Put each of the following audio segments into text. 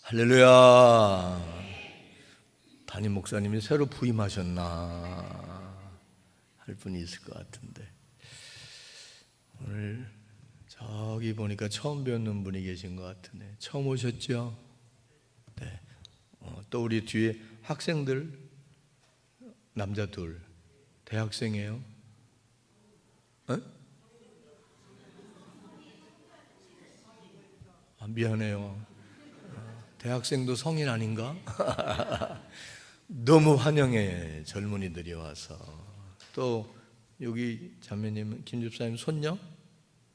할렐루야. 담임 목사님이 새로 부임하셨나 할 분이 있을 것 같은데, 오늘 저기 보니까 처음 뵙는 분이 계신 것 같은데, 처음 오셨죠? 네. 또 우리 뒤에 학생들, 남자 둘, 대학생이에요? 미안해요. 대학생도 성인 아닌가? 너무 환영해. 젊은이들이 와서. 또 여기 자매님, 김 집사님 손녀?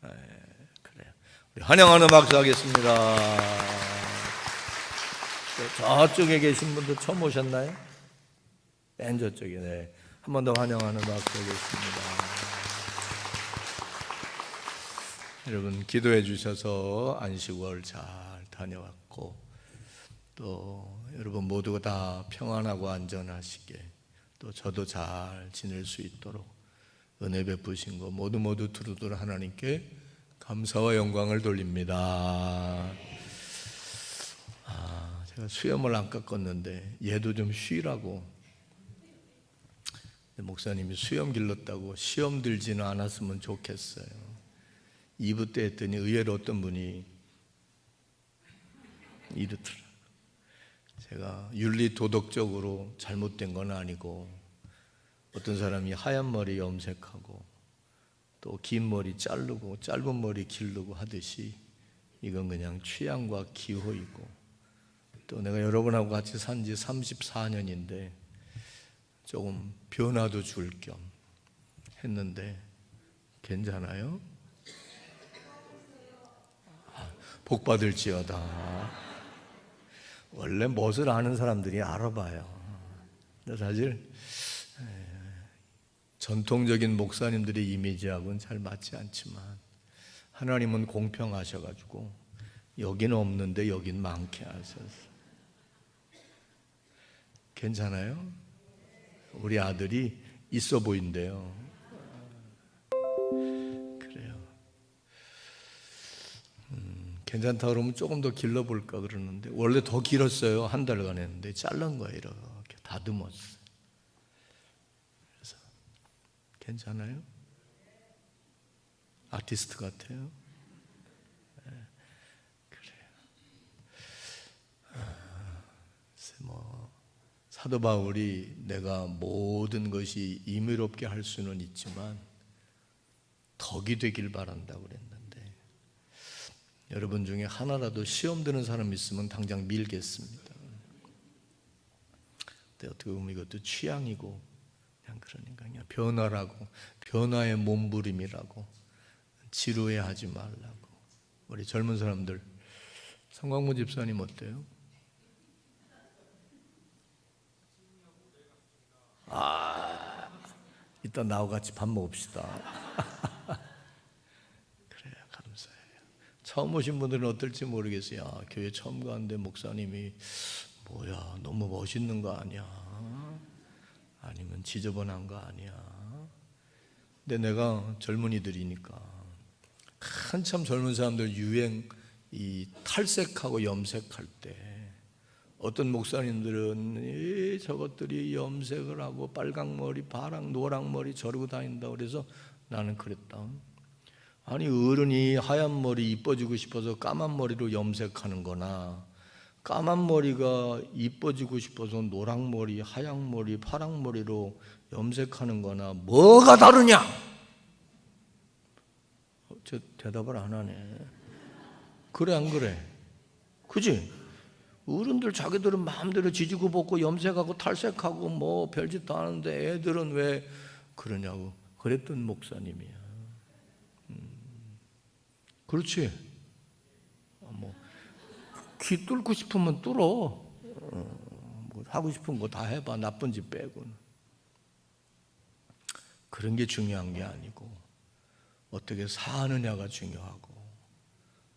그래요. 우리 환영하는 박수 하겠습니다. 저쪽에 계신 분도 처음 오셨나요? 맨 저쪽에. 네. 한 번 더 환영하는 박수 하겠습니다. 여러분 기도해 주셔서 안식월 잘 다녀왔고, 또 여러분 모두가 다 평안하고 안전하시게, 또 저도 잘 지낼 수 있도록 은혜 베푸신 거 모두 두루두루 하나님께 감사와 영광을 돌립니다. 제가 수염을 안 깎았는데 얘도 좀 쉬라고, 목사님이 수염 길렀다고 시험 들지는 않았으면 좋겠어요. 2부 때 했더니 의외로 어떤 분이 이렇더라고요. 제가 윤리 도덕적으로 잘못된 건 아니고, 어떤 사람이 하얀 머리 염색하고 또 긴 머리 자르고 짧은 머리 기르고 하듯이 이건 그냥 취향과 기호이고, 또 내가 여러분하고 같이 산 지 34년인데 조금 변화도 줄 겸 했는데 괜찮아요? 복 받을지어다. 원래 멋을 아는 사람들이 알아봐요. 근데 사실 전통적인 목사님들의 이미지하고는 잘 맞지 않지만, 하나님은 공평하셔가지고 여기는 없는데 여긴 많게 하셔서 괜찮아요? 우리 아들이 있어 보인대요. 그래요. 괜찮다 그러면 조금 더 길러볼까 그러는데, 원래 더 길었어요. 한 달간 했는데 자른 거예요. 이렇게 다듬었어요. 그래서 괜찮아요? 아티스트 같아요? 네, 그래요. 사도 바울이 내가 모든 것이 임의롭게 할 수는 있지만 덕이 되길 바란다고 그랬는데, 여러분 중에 하나라도 시험 드는 사람 있으면 당장 밀겠습니다. 근데 어떻게 보면 이것도 취향이고 그냥 변화라고, 변화의 몸부림이라고, 지루해하지 말라고. 우리 젊은 사람들, 성광무 집사님 어때요? 이따 나하고 같이 밥 먹읍시다. 그래요, 감사해요. 처음 오신 분들은 어떨지 모르겠어요. 교회 처음 가는데 목사님이 뭐야, 너무 멋있는 거 아니야? 아니면 지저분한 거 아니야? 근데 내가 젊은이들이니까, 한참 젊은 사람들 유행, 이 탈색하고 염색할 때 어떤 목사님들은 저것들이 염색을 하고 빨강머리, 파랑, 노랑머리 저러고 다닌다고 그래서 나는 그랬다. 아니, 어른이 하얀 머리 이뻐지고 싶어서 까만 머리로 염색하는 거나, 까만 머리가 이뻐지고 싶어서 노랑머리, 하얀머리, 파랑머리로 염색하는 거나 뭐가 다르냐? 저 대답을 안 하네. 그래 안 그래? 그지? 어른들 자기들은 마음대로 지지고 볶고 염색하고 탈색하고 뭐 별짓 다 하는데 애들은 왜 그러냐고 그랬던 목사님이야. 그렇지? 귀 뚫고 싶으면 뚫어. 뭐 하고 싶은 거 다 해봐. 나쁜 짓 빼고는. 그런 게 중요한 게 아니고 어떻게 사느냐가 중요하고,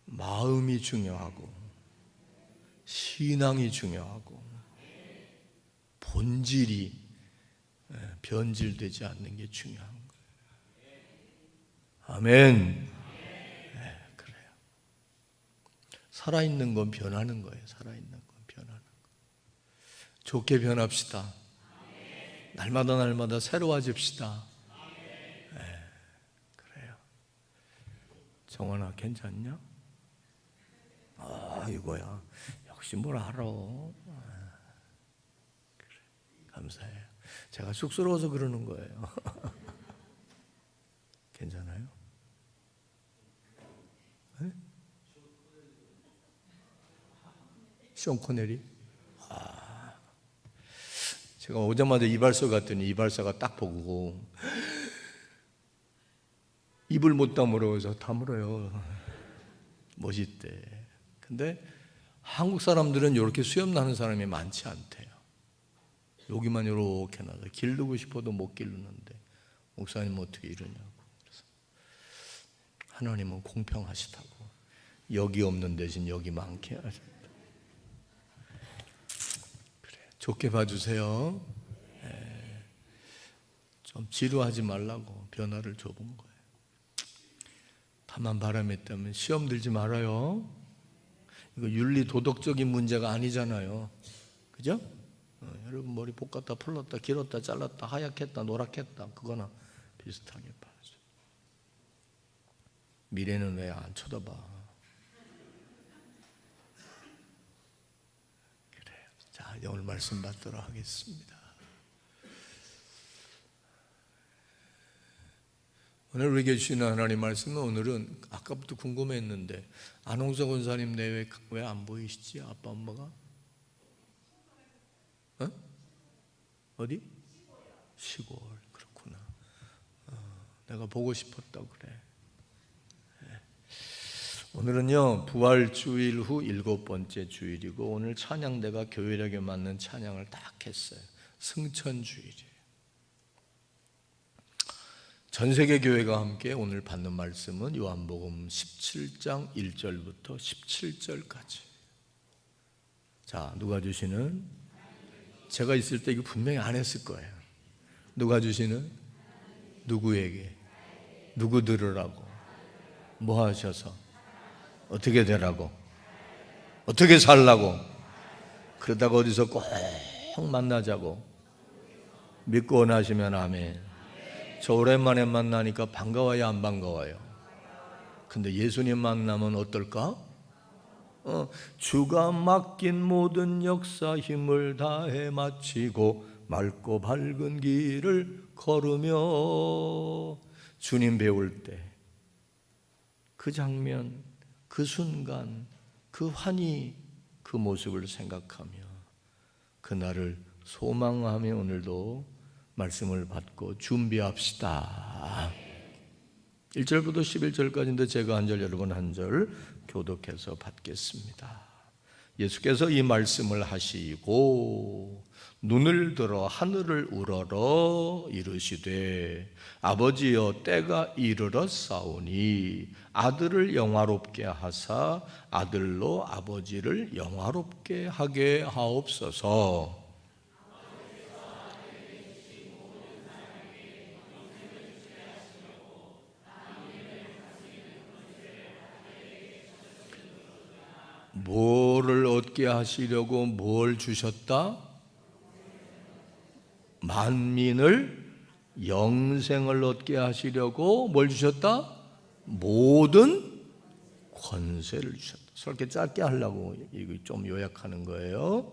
마음이 중요하고, 신앙이 중요하고, 본질이 변질되지 않는 게 중요한 거예요. 아멘. 네, 그래요. 살아있는 건 변하는 거예요. 살아있는 건 변하는 거. 좋게 변합시다. 날마다 날마다 새로워집시다. 네, 그래요. 정원아 괜찮냐? 이거야. 역시 뭘 알아. 그래, 감사해요. 제가 쑥스러워서 그러는 거예요. 괜찮아요? 네? 션 코네리? 제가 오자마자 이발소 갔더니 이발사가 딱 보고 입을 못 다물어서 다물어요. 멋있대. 근데 한국 사람들은 이렇게 수염 나는 사람이 많지 않대요. 여기만 이렇게 나서 기르고 싶어도 못 기르는데 목사님은 어떻게 이러냐고. 그래서 하나님은 공평하시다고. 여기 없는 대신 여기 많게 하신다. 그래, 좋게 봐주세요. 네. 좀 지루하지 말라고 변화를 줘본 거예요. 다만 바람이 있다면 시험 들지 말아요. 이거 윤리 도덕적인 문제가 아니잖아요. 그죠? 여러분 머리 볶았다 풀렀다 길었다 잘랐다 하얗겠다 노랗겠다 그거나 비슷하게 봐야죠. 미래는 왜 안 쳐다봐? 그래. 자, 오늘 말씀 받도록 하겠습니다. 오늘 우리에게 주시는 하나님 말씀은 오늘은 아까부터 궁금했는데 안홍석 원사님 내외 왜 안 보이시지? 아빠 엄마가? 어디? 시골. 그렇구나. 내가 보고 싶었다 그래. 네. 오늘은요 부활주일 후 7번째 주일이고 오늘 찬양대가 교회력에 맞는 찬양을 딱 했어요. 승천주일이에요. 전세계 교회가 함께 오늘 받는 말씀은 요한복음 17장 1절부터 17절까지. 자, 누가 주시는? 제가 있을 때 이거 분명히 안 했을 거예요. 누가 주시는? 누구에게? 누구 들으라고? 뭐 하셔서? 어떻게 되라고? 어떻게 살라고? 그러다가 어디서 꼭 만나자고? 믿고 원하시면 아멘. 저 오랜만에 만나니까 반가워요, 안 반가워요? 근데 예수님 만나면 어떨까? 주가 맡긴 모든 역사 힘을 다해 마치고 맑고 밝은 길을 걸으며 주님 배울 때 그 장면, 그 순간, 그 환희, 그 모습을 생각하며 그날을 소망하며 오늘도 말씀을 받고 준비합시다. 1절부터 11절까지인데 제가 한 절 여러분 한 절 교독해서 받겠습니다. 예수께서 이 말씀을 하시고 눈을 들어 하늘을 우러러 이르시되 아버지여 때가 이르렀사오니 아들을 영화롭게 하사 아들로 아버지를 영화롭게 하게 하옵소서. 뭐를 얻게 하시려고 뭘 주셨다? 만민을 영생을 얻게 하시려고 뭘 주셨다? 모든 권세를 주셨다. 그렇게 짧게 하려고 이거 좀 요약하는 거예요.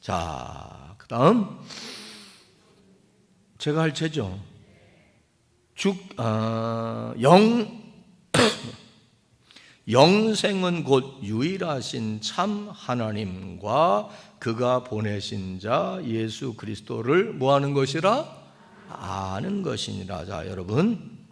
자, 그 다음 제가 할 체죠. 영생은 곧 유일하신 참 하나님과 그가 보내신 자 예수 그리스도를 뭐 하는 것이라? 아는 것이니라. 자, 여러분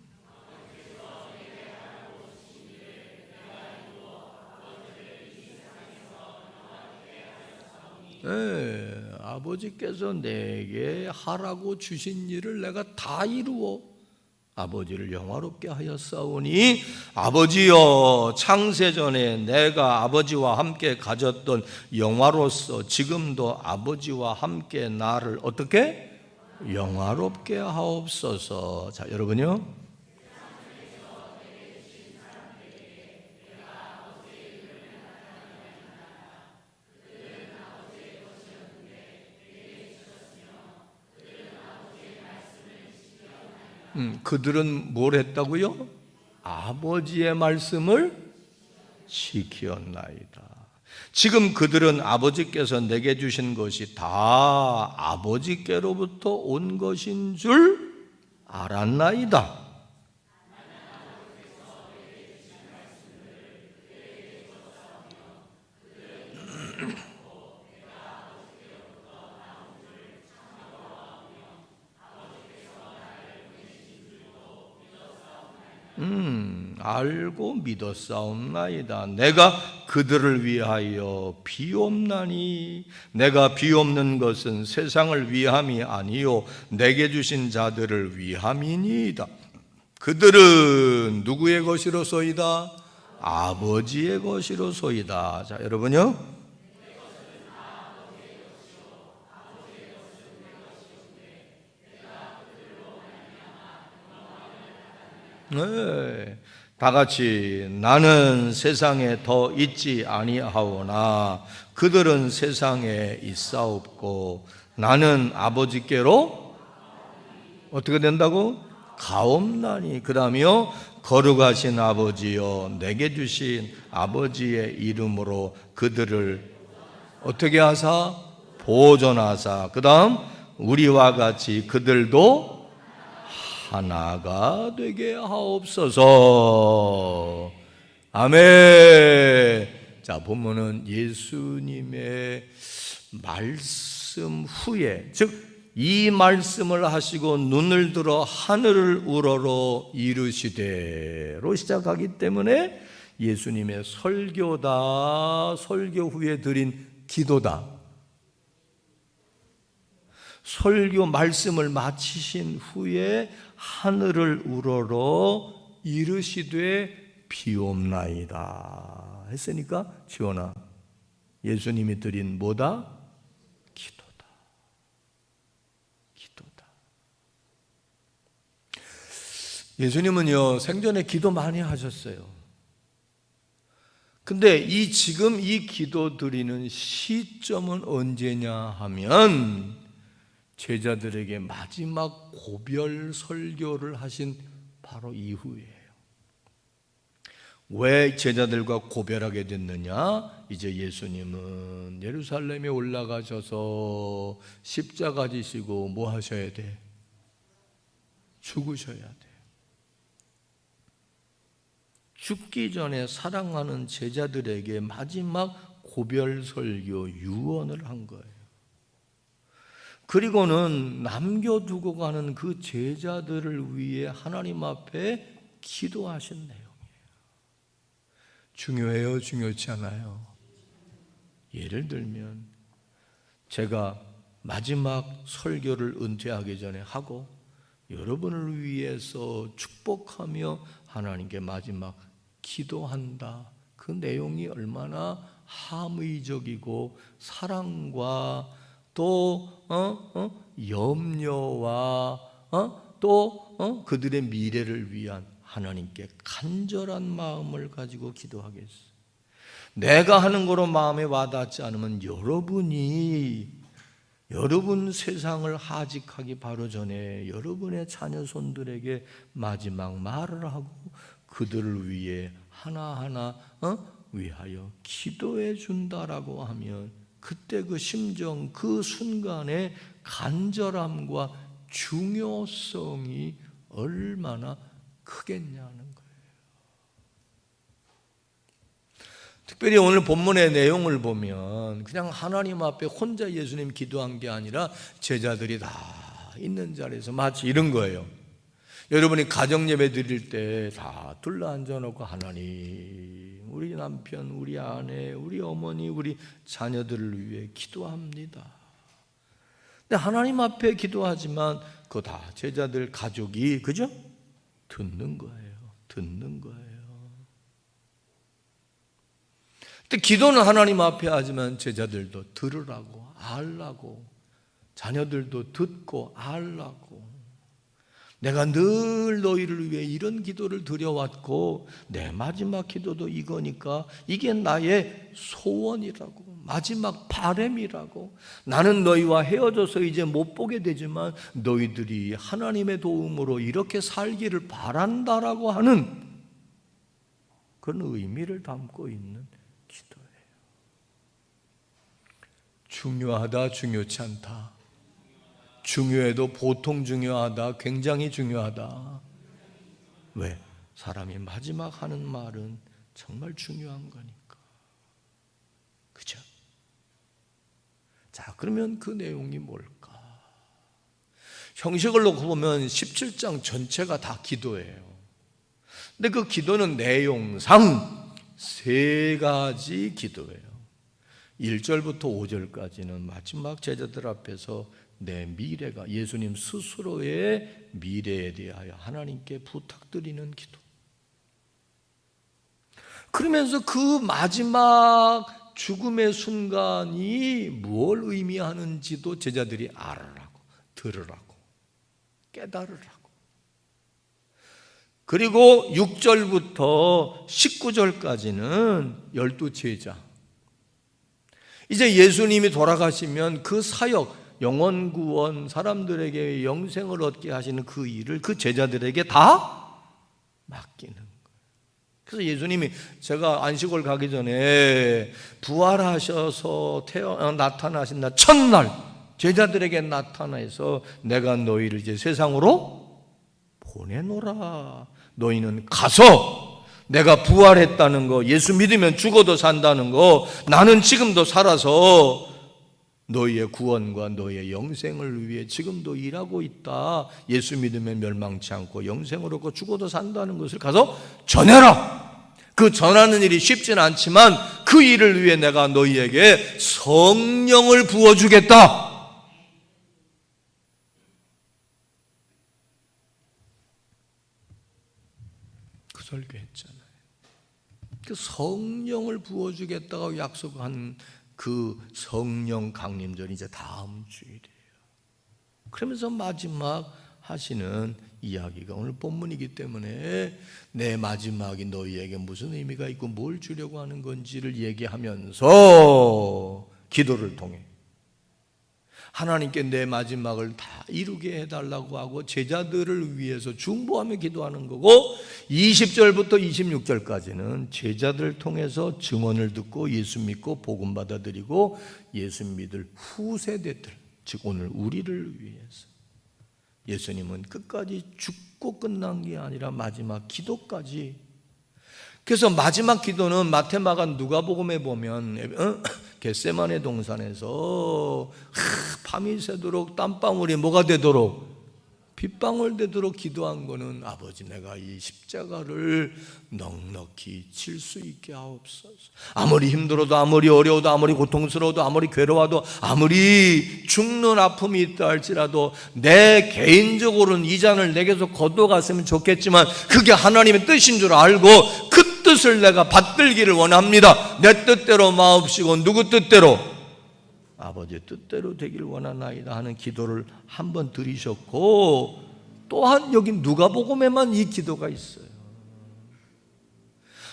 아버지께서 내게 하라고 주신 일을 내가 다 이루어 아버지를 영화롭게 하였사오니 아버지여 창세전에 내가 아버지와 함께 가졌던 영화로서 지금도 아버지와 함께 나를 어떻게? 영화롭게 하옵소서. 자, 여러분요 그들은 뭘 했다고요? 아버지의 말씀을 지키었나이다. 지금 그들은 아버지께서 내게 주신 것이 다 아버지께로부터 온 것인 줄 알았나이다. 알고 믿었사옵나이다. 내가 그들을 위하여 비옵나니 내가 비옵는 것은 세상을 위함이 아니요 내게 주신 자들을 위함이니이다. 그들은 누구의 것이로소이다? 아버지의 것이로소이다. 자, 여러분요, 네, 다 같이 나는 세상에 더 있지 아니하오나 그들은 세상에 있사옵고 나는 아버지께로 어떻게 된다고? 가옵나니. 그 다음이요, 거룩하신 아버지여 내게 주신 아버지의 이름으로 그들을 어떻게 하사? 보존하사. 그 다음 우리와 같이 그들도 하나가 되게 하옵소서. 아멘. 자, 보면은 예수님의 말씀 후에, 즉 이 말씀을 하시고 눈을 들어 하늘을 우러러 이르시되로 시작하기 때문에 예수님의 설교다, 설교 후에 드린 기도다. 설교 말씀을 마치신 후에 하늘을 우러러 이르시되 비옵나이다 했으니까, 지원아, 예수님이 드린 뭐다? 기도다. 기도다. 예수님은요, 생전에 기도 많이 하셨어요. 근데 지금 이 기도 드리는 시점은 언제냐 하면 제자들에게 마지막 고별 설교를 하신 바로 이후이에요. 왜 제자들과 고별하게 됐느냐? 이제 예수님은 예루살렘에 올라가셔서 십자가 지시고 뭐 하셔야 돼? 죽으셔야 돼. 죽기 전에 사랑하는 제자들에게 마지막 고별 설교 유언을 한 거예요. 그리고는 남겨두고 가는 그 제자들을 위해 하나님 앞에 기도하신 내용이에요. 중요해요? 중요치 않아요? 예를 들면 제가 마지막 설교를 은퇴하기 전에 하고 여러분을 위해서 축복하며 하나님께 마지막 기도한다. 그 내용이 얼마나 함의적이고 사랑과 또 염려와 또 그들의 미래를 위한 하나님께 간절한 마음을 가지고 기도하겠어요. 내가 하는 거로 마음에 와닿지 않으면 여러분 세상을 하직하기 바로 전에 여러분의 자녀손들에게 마지막 말을 하고 그들을 위해 하나하나 위하여 기도해 준다라고 하면 그때 그 심정, 그 순간의 간절함과 중요성이 얼마나 크겠냐는 거예요. 특별히 오늘 본문의 내용을 보면 그냥 하나님 앞에 혼자 예수님 기도한 게 아니라 제자들이 다 있는 자리에서 마치 이런 거예요. 여러분이 가정 예배 드릴 때 다 둘러앉아 놓고 하나님, 우리 남편, 우리 아내, 우리 어머니, 우리 자녀들을 위해 기도합니다. 근데 하나님 앞에 기도하지만 그거 다 제자들 가족이 그죠? 듣는 거예요. 듣는 거예요. 근데 기도는 하나님 앞에 하지만 제자들도 들으라고, 알라고, 자녀들도 듣고 알라고. 내가 늘 너희를 위해 이런 기도를 드려왔고 내 마지막 기도도 이거니까 이게 나의 소원이라고, 마지막 바람이라고. 나는 너희와 헤어져서 이제 못 보게 되지만 너희들이 하나님의 도움으로 이렇게 살기를 바란다라고 하는 그런 의미를 담고 있는 기도예요. 중요하다, 중요치 않다. 중요해도 보통 중요하다, 굉장히 중요하다. 왜? 사람이 마지막 하는 말은 정말 중요한 거니까. 그죠? 자, 그러면 그 내용이 뭘까? 형식을 놓고 보면 17장 전체가 다 기도예요. 근데 그 기도는 내용상 세 가지 기도예요. 1절부터 5절까지는 마지막 제자들 앞에서 내 미래가, 예수님 스스로의 미래에 대하여 하나님께 부탁드리는 기도. 그러면서 그 마지막 죽음의 순간이 뭘 의미하는지도 제자들이 알으라고, 들으라고, 깨달으라고. 그리고 6절부터 19절까지는 12제자. 이제 예수님이 돌아가시면 그 사역, 영원 구원, 사람들에게 영생을 얻게 하시는 그 일을 그 제자들에게 다 맡기는 거예요. 그래서 예수님이, 제가 안식월 가기 전에 부활하셔서 나타나신 날 첫날 제자들에게 나타나서 내가 너희를 이제 세상으로 보내노라. 너희는 가서 내가 부활했다는 거, 예수 믿으면 죽어도 산다는 거, 나는 지금도 살아서 너희의 구원과 너희의 영생을 위해 지금도 일하고 있다. 예수 믿으면 멸망치 않고 영생을 얻고 죽어도 산다는 것을 가서 전해라. 그 전하는 일이 쉽지는 않지만 그 일을 위해 내가 너희에게 성령을 부어주겠다. 그 설교했잖아요. 그 성령을 부어주겠다고 약속한 그 성령 강림절이 이제 다음 주일이에요. 그러면서 마지막 하시는 이야기가 오늘 본문이기 때문에 내 마지막이 너희에게 무슨 의미가 있고 뭘 주려고 하는 건지를 얘기하면서 기도를 통해 하나님께 내 마지막을 다 이루게 해달라고 하고 제자들을 위해서 중보하며 기도하는 거고, 20절부터 26절까지는 제자들을 통해서 증언을 듣고 예수 믿고 복음 받아들이고 예수 믿을 후세대들, 즉 오늘 우리를 위해서 예수님은 끝까지 죽고 끝난 게 아니라 마지막 기도까지. 그래서 마지막 기도는 마태, 마가, 누가복음에 보면 겟세마네 동산에서 밤이 새도록 땀방울이 뭐가 되도록, 빗방울 되도록 기도한 거는 아버지 내가 이 십자가를 넉넉히 질 수 있게 하옵소서. 아무리 힘들어도, 아무리 어려워도, 아무리 고통스러워도, 아무리 괴로워도, 아무리 죽는 아픔이 있다 할지라도 내 개인적으로는 이 잔을 내게서 거둬갔으면 좋겠지만 그게 하나님의 뜻인 줄 알고 그 뜻을 내가 받들기를 원합니다. 내 뜻대로 마옵시고 누구 뜻대로? 아버지의 뜻대로 되길 원하나이다 하는 기도를 한번 드리셨고, 또한 여기 누가복음에만 이 기도가 있어요.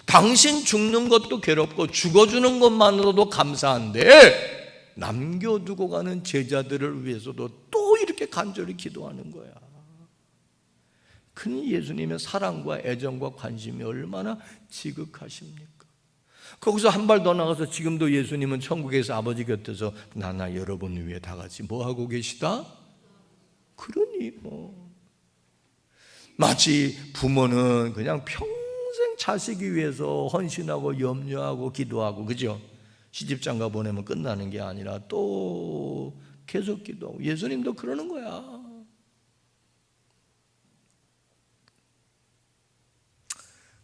당신 죽는 것도 괴롭고 죽어주는 것만으로도 감사한데 남겨두고 가는 제자들을 위해서도 또 이렇게 간절히 기도하는 거야. 그 예수님의 사랑과 애정과 관심이 얼마나 지극하십니까? 거기서 한 발 더 나가서 지금도 예수님은 천국에서 아버지 곁에서 나나 여러분 위해 다 같이 뭐 하고 계시다? 그러니 뭐 마치 부모는 그냥 평생 자식이 위해서 헌신하고 염려하고 기도하고, 그죠? 시집장가 보내면 끝나는 게 아니라 또 계속 기도하고, 예수님도 그러는 거야.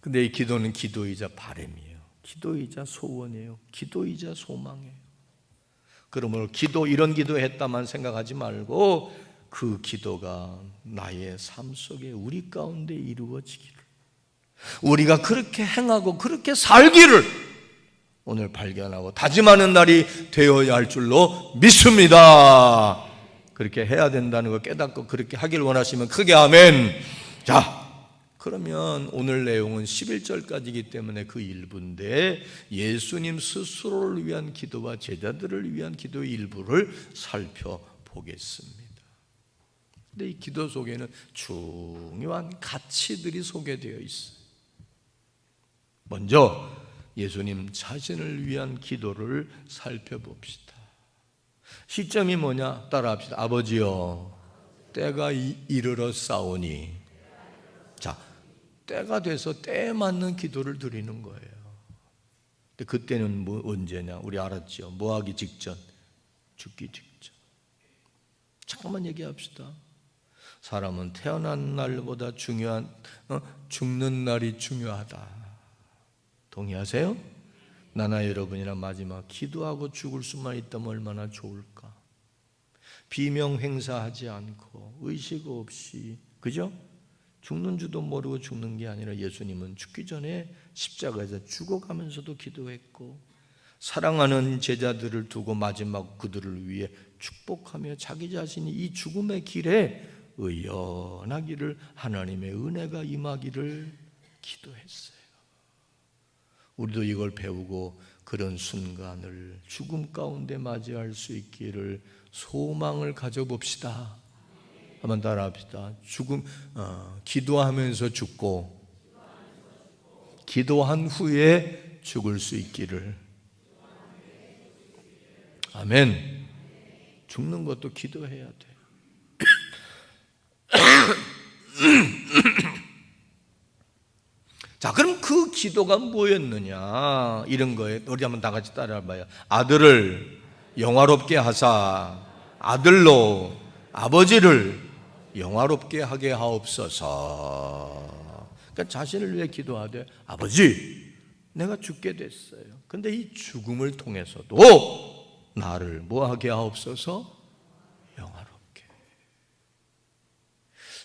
근데 이 기도는 기도이자 바람이에요. 기도이자 소원이에요. 기도이자 소망이에요. 그러므로 기도, 이런 기도했다만 생각하지 말고 그 기도가 나의 삶 속에 우리 가운데 이루어지기를, 우리가 그렇게 행하고 그렇게 살기를 오늘 발견하고 다짐하는 날이 되어야 할 줄로 믿습니다. 그렇게 해야 된다는 거 깨닫고 그렇게 하길 원하시면 크게 아멘. 자, 그러면 오늘 내용은 11절까지이기 때문에 그 일부인데 예수님 스스로를 위한 기도와 제자들을 위한 기도의 일부를 살펴보겠습니다. 근데 이 기도 속에는 중요한 가치들이 소개되어 있어요. 먼저 예수님 자신을 위한 기도를 살펴봅시다. 시점이 뭐냐? 따라합시다. 아버지여, 때가 이르러 싸우니. 자, 때가 돼서 때에 맞는 기도를 드리는 거예요. 근데 그때는 언제냐? 우리 알았죠? 뭐 하기 직전? 죽기 직전. 잠깐만 얘기합시다. 사람은 태어난 날보다 중요한 죽는 날이 중요하다. 동의하세요? 나나 여러분이나 마지막 기도하고 죽을 수만 있다면 얼마나 좋을까? 비명 행사하지 않고 의식 없이, 그죠? 죽는 줄도 모르고 죽는 게 아니라 예수님은 죽기 전에 십자가에서 죽어가면서도 기도했고 사랑하는 제자들을 두고 마지막 그들을 위해 축복하며 자기 자신이 이 죽음의 길에 의연하기를, 하나님의 은혜가 임하기를 기도했어요. 우리도 이걸 배우고 그런 순간을 죽음 가운데 맞이할 수 있기를 소망을 가져봅시다. 한번 따라합시다. 기도하면서 죽고 기도한 후에 죽을 수 있기를. 아멘. 죽는 것도 기도해야 돼. 자, 그럼 그 기도가 뭐였느냐? 이런 거에 우리 한번 다 같이 따라해봐요. 아들을 영화롭게 하사 아들로 아버지를 영화롭게 하게 하옵소서. 그러니까 자신을 위해 기도하되, 아버지, 내가 죽게 됐어요. 근데 이 죽음을 통해서도 나를 뭐하게 하옵소서? 영화롭게.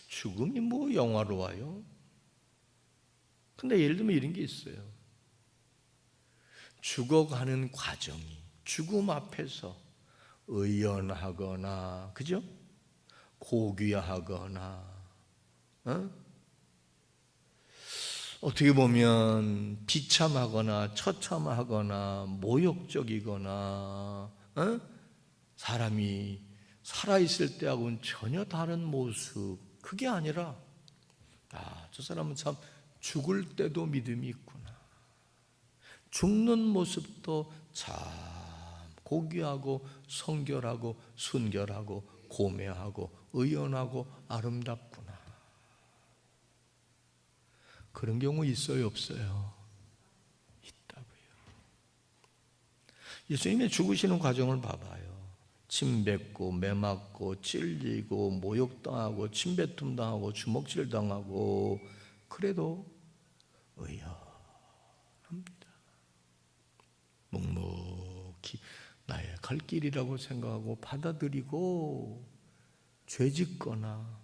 죽음이 뭐 영화로워요? 근데 예를 들면 이런 게 있어요. 죽어가는 과정이 죽음 앞에서 의연하거나, 그죠? 고귀하거나, 어떻게 보면 비참하거나 처참하거나 모욕적이거나, 사람이 살아있을 때하고는 전혀 다른 모습, 그게 아니라 저 사람은 참 죽을 때도 믿음이 있구나. 죽는 모습도 참 고귀하고 성결하고 순결하고 고매하고 의연하고 아름답구나. 그런 경우 있어요, 없어요? 있다고요. 예수님의 죽으시는 과정을 봐봐요. 침 뱉고 매 맞고 찔리고 모욕당하고 침뱉음당하고 주먹질당하고, 그래도 의연합니다. 묵묵히 나의 갈 길이라고 생각하고 받아들이고, 죄짓거나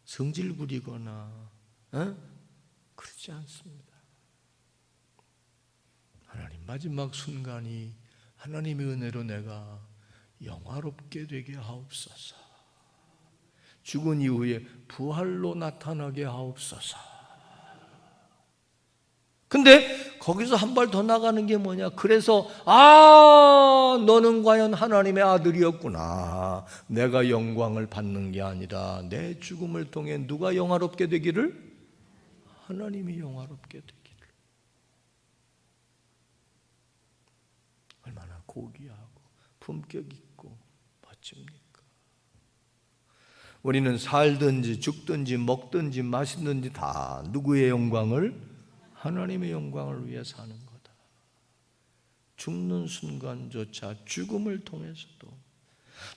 성질 부리거나 그렇지 않습니다. 하나님, 마지막 순간이 하나님의 은혜로 내가 영화롭게 되게 하옵소서. 죽은 이후에 부활로 나타나게 하옵소서. 근데 거기서 한 발 더 나가는 게 뭐냐? 그래서 너는 과연 하나님의 아들이었구나. 내가 영광을 받는 게 아니라 내 죽음을 통해 누가 영화롭게 되기를? 하나님이 영화롭게 되기를. 얼마나 고귀하고 품격 있고 멋집니까? 우리는 살든지 죽든지 먹든지 마시든지 다 누구의 영광을? 하나님의 영광을 위해 사는 거다. 죽는 순간조차 죽음을 통해서도,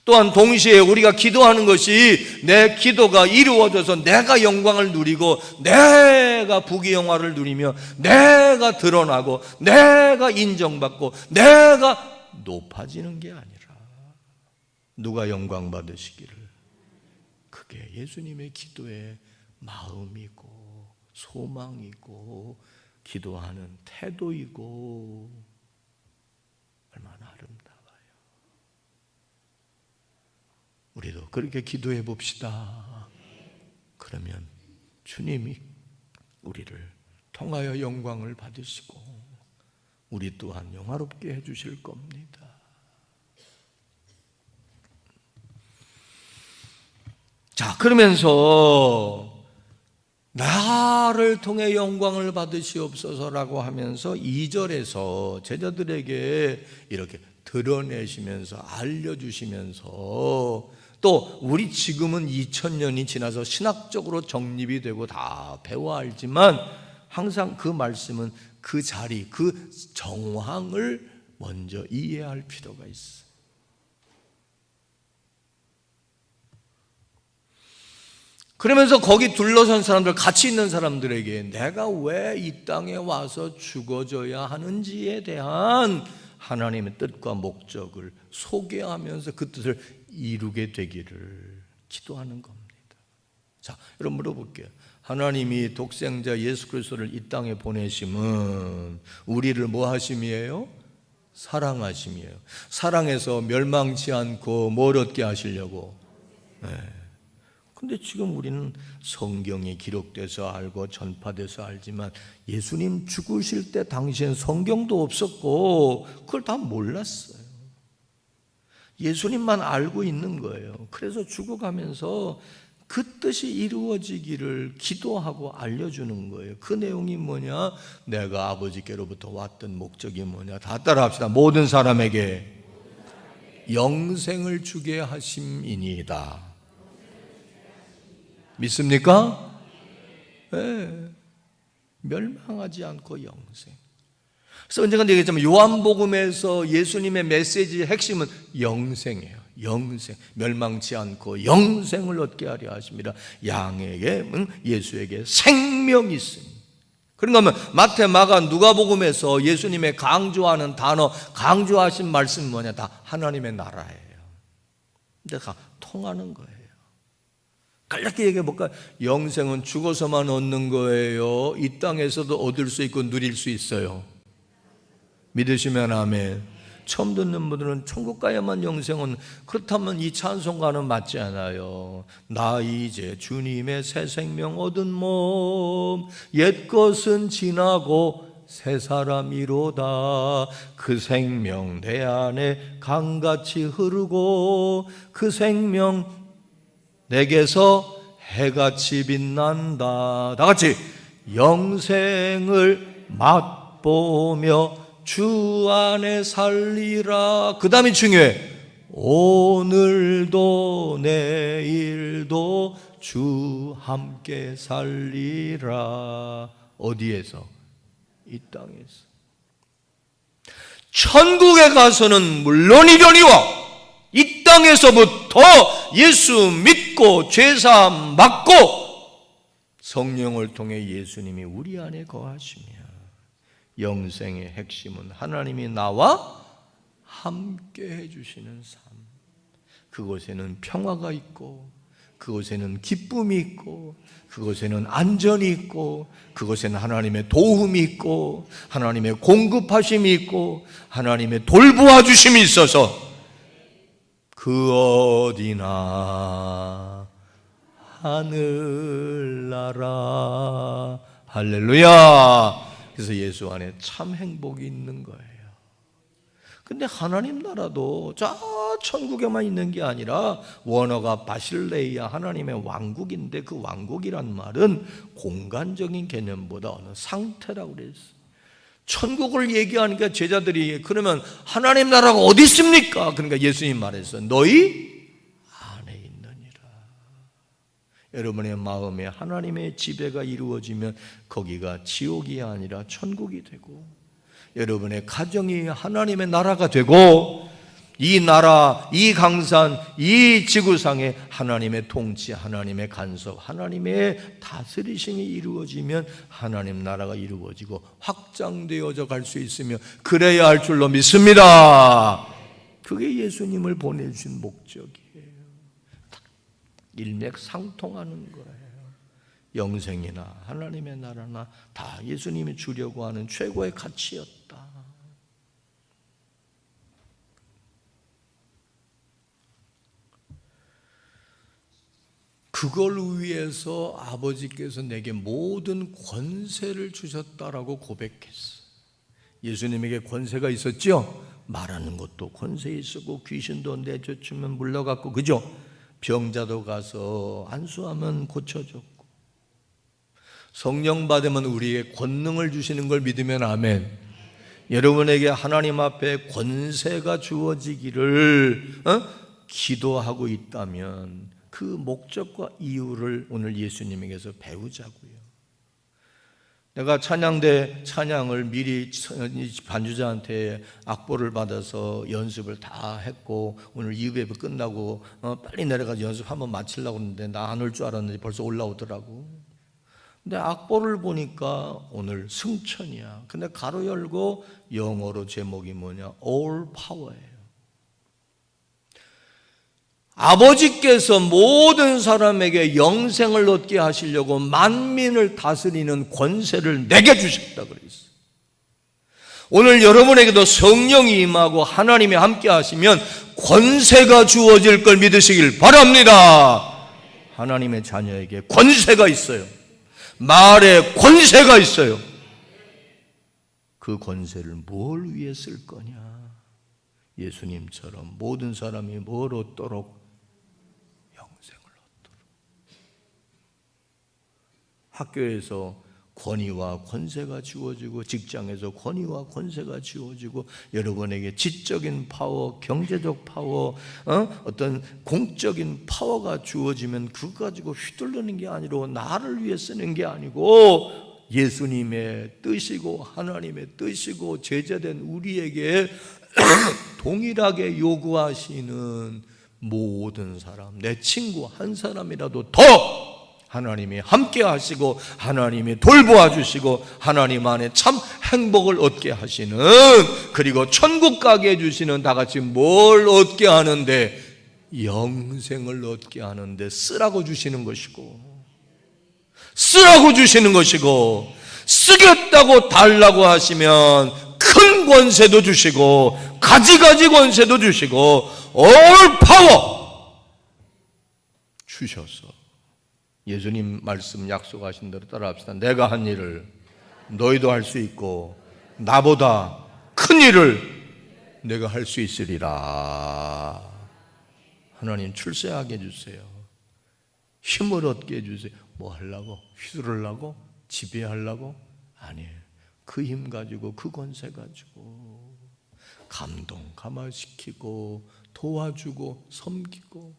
또한 동시에 우리가 기도하는 것이 내 기도가 이루어져서 내가 영광을 누리고 내가 부귀영화를 누리며 내가 드러나고 내가 인정받고 내가 높아지는 게 아니라 누가 영광 받으시기를. 그게 예수님의 기도의 마음이고 소망이고 기도하는 태도이고 얼마나 아름다워요. 우리도 그렇게 기도해 봅시다. 그러면 주님이 우리를 통하여 영광을 받으시고 우리 또한 영화롭게 해주실 겁니다. 자, 그러면서 나를 통해 영광을 받으시옵소서라고 하면서 2절에서 제자들에게 이렇게 드러내시면서 알려주시면서 또 우리 지금은 2000년이 지나서 신학적으로 정립이 되고 다 배워 알지만 항상 그 말씀은 그 자리, 그 정황을 먼저 이해할 필요가 있어요. 그러면서 거기 둘러선 사람들, 같이 있는 사람들에게 내가 왜 이 땅에 와서 죽어져야 하는지에 대한 하나님의 뜻과 목적을 소개하면서 그 뜻을 이루게 되기를 기도하는 겁니다. 자, 여러분 물어볼게요. 하나님이 독생자 예수 그리스도를 이 땅에 보내심은 우리를 뭐 하심이에요? 사랑하심이에요. 사랑해서 멸망치 않고 뭘 얻게 하시려고? 근데 지금 우리는 성경에 기록돼서 알고 전파돼서 알지만 예수님 죽으실 때 당시엔 성경도 없었고 그걸 다 몰랐어요. 예수님만 알고 있는 거예요. 그래서 죽어가면서 그 뜻이 이루어지기를 기도하고 알려주는 거예요. 그 내용이 뭐냐? 내가 아버지께로부터 왔던 목적이 뭐냐? 다 따라합시다. 모든 사람에게 영생을 주게 하심이니이다. 믿습니까? 네. 멸망하지 않고 영생. 그래서 언젠가 얘기했지만 요한복음에서 예수님의 메시지의 핵심은 영생이에요. 영생, 멸망치 않고 영생을 얻게 하려 하십니다. 양에게, 예수에게 생명이 있으니. 그런가 하면 마태, 마가, 누가복음에서 예수님의 강조하는 단어, 강조하신 말씀은 뭐냐? 다 하나님의 나라예요. 근데 다 통하는 거예요. 간략히 얘기해 볼까요? 영생은 죽어서만 얻는 거예요? 이 땅에서도 얻을 수 있고 누릴 수 있어요? 믿으시면 아멘. 처음 듣는 분들은 천국 가야만 영생은, 그렇다면 이 찬송가는 맞지 않아요. 나 이제 주님의 새 생명 얻은 몸, 옛 것은 지나고 새 사람이로다. 그 생명 내 안에 강같이 흐르고 그 생명 내게서 해같이 빛난다. 다 같이 영생을 맛보며 주 안에 살리라. 그 다음이 중요해. 오늘도 내일도 주 함께 살리라. 어디에서? 이 땅에서. 천국에 가서는 물론이려니와 이 땅에서부터 예수 믿고 죄사함 받고 성령을 통해 예수님이 우리 안에 거하시며 영생의 핵심은 하나님이 나와 함께 해주시는 삶. 그곳에는 평화가 있고 그곳에는 기쁨이 있고 그곳에는 안전이 있고 그곳에는 하나님의 도움이 있고 하나님의 공급하심이 있고 하나님의 돌보아 주심이 있어서 그 어디나 하늘나라. 할렐루야. 그래서 예수 안에 참 행복이 있는 거예요. 근데 하나님 나라도 저 천국에만 있는 게 아니라 원어가 바실레이아, 하나님의 왕국인데 그 왕국이란 말은 공간적인 개념보다 어느 상태라고 그랬어요. 천국을 얘기하니까 제자들이 그러면 하나님 나라가 어디 있습니까? 그러니까 예수님 말했어요. 너희 안에 있느니라. 여러분의 마음에 하나님의 지배가 이루어지면 거기가 지옥이 아니라 천국이 되고 여러분의 가정이 하나님의 나라가 되고 이 나라, 이 강산, 이 지구상에 하나님의 통치, 하나님의 간섭, 하나님의 다스리심이 이루어지면 하나님 나라가 이루어지고 확장되어져 갈 수 있으며 그래야 할 줄로 믿습니다. 그게 예수님을 보내주신 목적이에요. 일맥상통하는 거예요. 영생이나 하나님의 나라나 다 예수님이 주려고 하는 최고의 가치였다. 그걸 위해서 아버지께서 내게 모든 권세를 주셨다라고 고백했어. 예수님에게 권세가 있었죠? 말하는 것도 권세 있었고, 귀신도 내쫓으면 물러갔고, 그죠? 병자도 가서 안수하면 고쳐졌고, 성령 받으면 우리에게 권능을 주시는 걸 믿으면 아멘. 여러분에게 하나님 앞에 권세가 주어지기를 기도하고 있다면 그 목적과 이유를 오늘 예수님에게서 배우자고요. 내가 찬양대 찬양을 미리 반주자한테 악보를 받아서 연습을 다 했고, 오늘 예배 끝나고 빨리 내려가서 연습 한번 마치려고 했는데 나 안 올 줄 알았는데 벌써 올라오더라고. 근데 악보를 보니까 오늘 승천이야. 근데 가로 열고 영어로 제목이 뭐냐? All Power예요. 아버지께서 모든 사람에게 영생을 얻게 하시려고 만민을 다스리는 권세를 내게 주셨다 그랬어요. 오늘 여러분에게도 성령이 임하고 하나님이 함께 하시면 권세가 주어질 걸 믿으시길 바랍니다. 하나님의 자녀에게 권세가 있어요. 말에 권세가 있어요. 그 권세를 뭘 위해 쓸 거냐? 예수님처럼 모든 사람이 뭘 얻도록? 영생을 얻도록. 학교에서 권위와 권세가 주어지고, 직장에서 권위와 권세가 주어지고, 여러분에게 지적인 파워, 경제적 파워, 어떤 공적인 파워가 주어지면 그거 가지고 휘둘르는 게 아니고 나를 위해 쓰는 게 아니고 예수님의 뜻이고 하나님의 뜻이고 제자된 우리에게 동일하게 요구하시는 모든 사람, 내 친구 한 사람이라도 더 하나님이 함께 하시고 하나님이 돌보아 주시고 하나님 안에 참 행복을 얻게 하시는, 그리고 천국 가게 해주시는, 다 같이 뭘 얻게 하는데? 영생을 얻게 하는데 쓰라고 주시는 것이고, 쓰라고 주시는 것이고, 쓰겠다고 달라고 하시면 큰 권세도 주시고 가지가지 권세도 주시고 all power 주셔서 예수님 말씀 약속하신 대로 따라합시다. 내가 한 일을 너희도 할 수 있고 나보다 큰 일을 내가 할 수 있으리라. 하나님 출세하게 해주세요. 힘을 얻게 해주세요. 뭐 하려고? 휘두르려고? 지배하려고? 아니에요. 그 힘 가지고, 그 권세 가지고 감동, 감화시키고 도와주고 섬기고,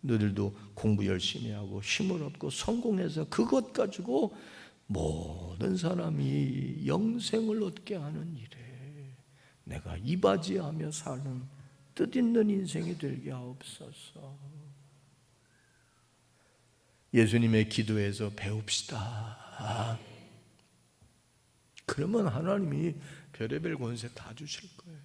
너희들도 공부 열심히 하고 힘을 얻고 성공해서 그것 가지고 모든 사람이 영생을 얻게 하는 일에 내가 이바지하며 사는 뜻있는 인생이 되게 하옵소서. 예수님의 기도에서 배웁시다. 그러면 하나님이 별의별 권세 다 주실 거예요.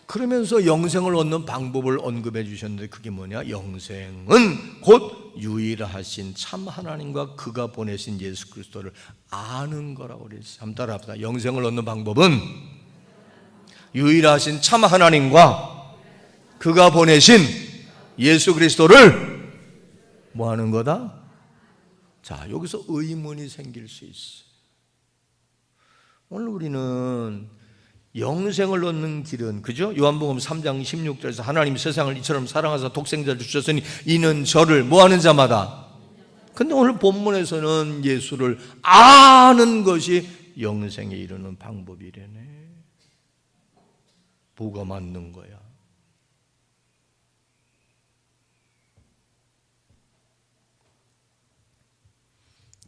그러면서 영생을 얻는 방법을 언급해 주셨는데 그게 뭐냐? 영생은 곧 유일하신 참 하나님과 그가 보내신 예수 그리스도를 아는 거라고 그랬어요. 한번 따라합시다. 영생을 얻는 방법은 유일하신 참 하나님과 그가 보내신 예수 그리스도를 뭐 하는 거다? 자, 여기서 의문이 생길 수 있어요. 오늘 우리는 영생을 얻는 길은, 그죠? 요한복음 3장 16절에서 하나님 세상을 이처럼 사랑하사 독생자를 주셨으니 이는 저를 뭐 하는 자마다. 근데 오늘 본문에서는 예수를 아는 것이 영생에 이르는 방법이래네. 뭐가 맞는 거야?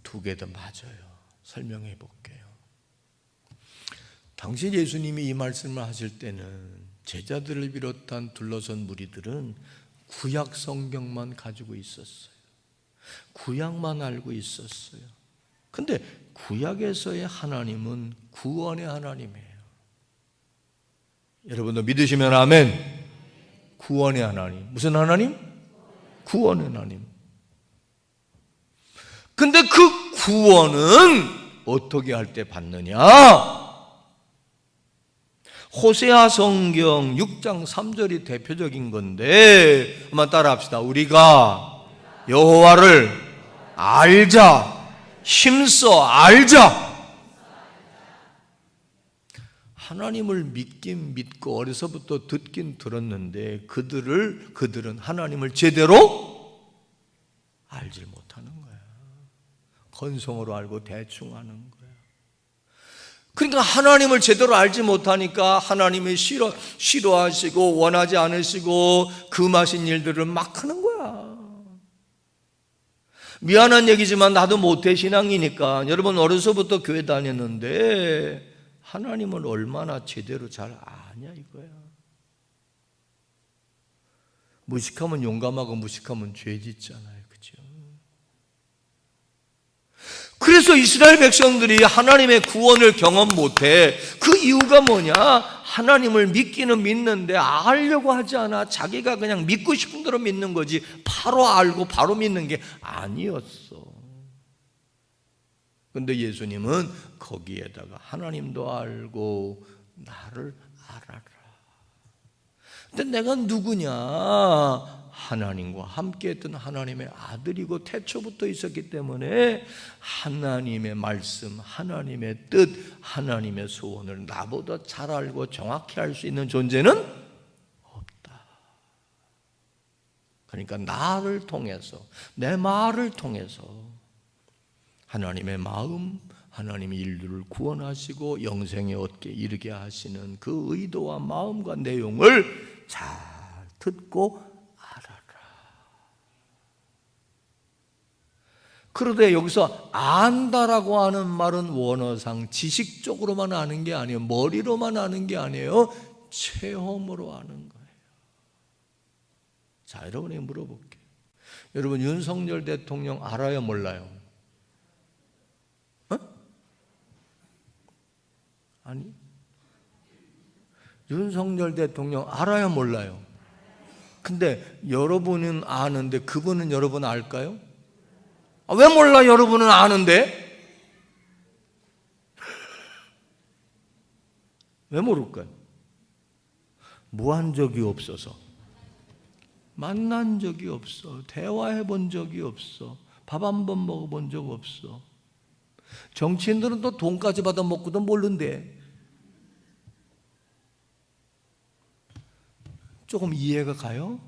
두 개 다 맞아요. 설명해 볼게요. 당시 예수님이 이 말씀을 하실 때는 제자들을 비롯한 둘러선 무리들은 구약 성경만 가지고 있었어요. 구약만 알고 있었어요. 근데 구약에서의 하나님은 구원의 하나님이에요. 여러분도 믿으시면 아멘. 구원의 하나님. 무슨 하나님? 구원의 하나님. 근데 그 구원은 어떻게 할 때 받느냐? 호세아 성경 6장 3절이 대표적인 건데 한번 따라합시다. 우리가 여호와를 알자, 힘써 알자. 하나님을 믿긴 믿고 어려서부터 듣긴 들었는데 그들은 하나님을 제대로 알지 못하는 거야. 건성으로 알고 대충 하는 거야. 그러니까 하나님을 제대로 알지 못하니까 하나님이 싫어하시고 원하지 않으시고 금하신 일들을 막 하는 거야. 미안한 얘기지만 나도 모태신앙이니까 여러분 어려서부터 교회 다녔는데 하나님을 얼마나 제대로 잘 아냐 이거야. 무식하면 용감하고 무식하면 죄 짓잖아요. 그죠? 그래서 이스라엘 백성들이 하나님의 구원을 경험 못해. 그 이유가 뭐냐? 하나님을 믿기는 믿는데 알려고 하지 않아. 자기가 그냥 믿고 싶은 대로 믿는 거지 바로 알고 바로 믿는 게 아니었어. 근데 예수님은 거기에다가 하나님도 알고 나를 알아라. 근데 내가 누구냐? 하나님과 함께했던 하나님의 아들이고 태초부터 있었기 때문에 하나님의 말씀, 하나님의 뜻, 하나님의 소원을 나보다 잘 알고 정확히 알 수 있는 존재는 없다. 그러니까 나를 통해서, 내 말을 통해서 하나님의 마음, 하나님의 인류를 구원하시고 영생에 얻게 이르게 하시는 그 의도와 마음과 내용을 잘 듣고 알아라. 그런데 여기서 안다라고 하는 말은 원어상 지식적으로만 아는 게 아니에요. 머리로만 아는 게 아니에요. 체험으로 아는 거예요. 자, 여러분에게 물어볼게요. 여러분 윤석열 대통령 알아요, 몰라요? 아니, 윤석열 대통령 알아요, 몰라요? 근데 여러분은 아는데 그분은 여러분 알까요? 왜 몰라? 여러분은 아는데? 왜 모를까요? 뭐 한 적이 없어서, 만난 적이 없어, 대화해 본 적이 없어, 밥 한 번 먹어본 적 없어. 정치인들은 또 돈까지 받아 먹고도 모른대. 조금 이해가 가요?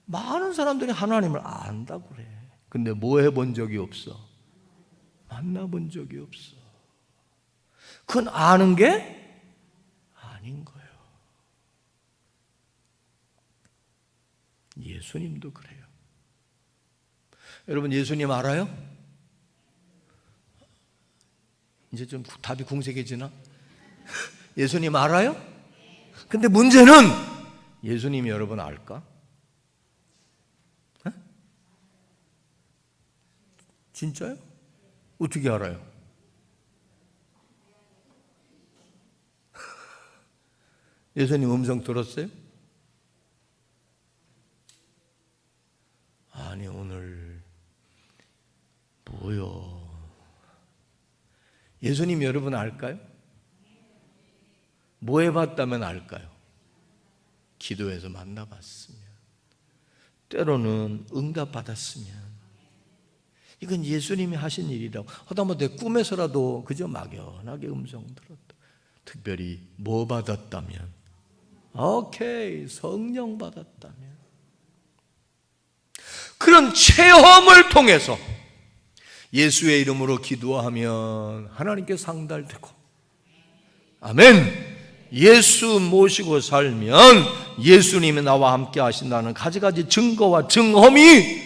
많은 사람들이 하나님을 안다고 그래. 근데 뭐 해본 적이 없어. 만나본 적이 없어. 그건 아는 게 아닌 거예요. 예수님도 그래요. 여러분 예수님 알아요? 이제 좀 답이 궁색해지나? 예수님 알아요? 근데 문제는 예수님이 여러분 알까? 에? 진짜요? 어떻게 알아요? 예수님 음성 들었어요? 아니 오늘 뭐요? 예수님 여러분 알까요? 뭐 해봤다면 알까요? 기도해서 만나봤으면, 때로는 응답받았으면, 이건 예수님이 하신 일이라고. 하다못해 꿈에서라도 그저 막연하게 음성 들었다. 특별히 뭐 받았다면, 오케이, 성령 받았다면, 그런 체험을 통해서 예수의 이름으로 기도하면 하나님께 상달되고, 아멘. 예수 모시고 살면 예수님이 나와 함께 하신다는 가지가지 증거와 증험이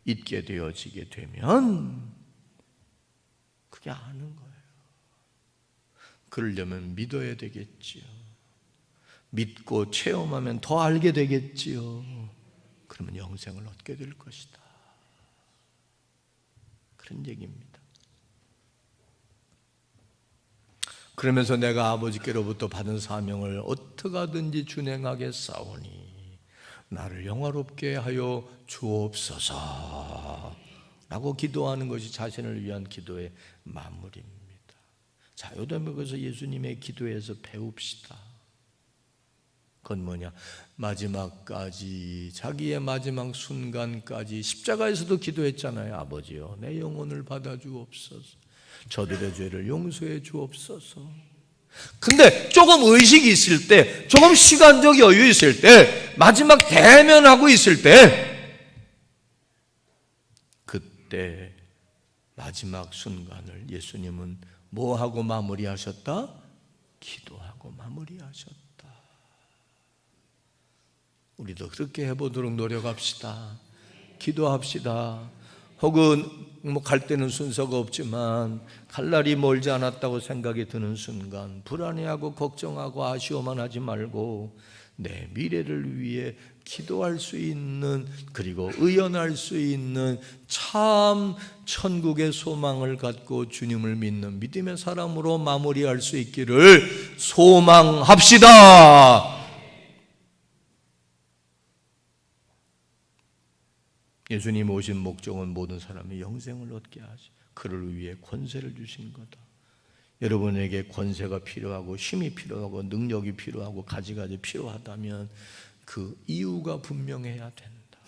있게 되어지게 되면 그게 아는 거예요. 그러려면 믿어야 되겠지요. 믿고 체험하면 더 알게 되겠지요. 그러면 영생을 얻게 될 것이다. 그런 얘기입니다. 그러면서 내가 아버지께로부터 받은 사명을 어떻게 하든지 준행하겠사오니 나를 영화롭게 하여 주옵소서 라고 기도하는 것이 자신을 위한 기도의 마무리입니다. 자, 요담에서 예수님의 기도에서 배웁시다. 그건 뭐냐? 마지막까지, 자기의 마지막 순간까지 십자가에서도 기도했잖아요. 아버지요, 내 영혼을 받아주옵소서. 저들의 죄를 용서해 주옵소서. 근데 조금 의식이 있을 때, 조금 시간적 여유 있을 때, 마지막 대면하고 있을 때, 그때 마지막 순간을 예수님은 뭐하고 마무리하셨다? 기도하고 마무리하셨다. 우리도 그렇게 해보도록 노력합시다. 기도합시다. 혹은 갈 때는 순서가 없지만 갈 날이 멀지 않았다고 생각이 드는 순간 불안해하고 걱정하고 아쉬워만 하지 말고 내 미래를 위해 기도할 수 있는, 그리고 의연할 수 있는 참 천국의 소망을 갖고 주님을 믿는 믿음의 사람으로 마무리할 수 있기를 소망합시다. 예수님 오신 목적은 모든 사람이 영생을 얻게 하시, 그를 위해 권세를 주신 거다. 여러분에게 권세가 필요하고 힘이 필요하고 능력이 필요하고 가지가지 필요하다면 그 이유가 분명해야 된다.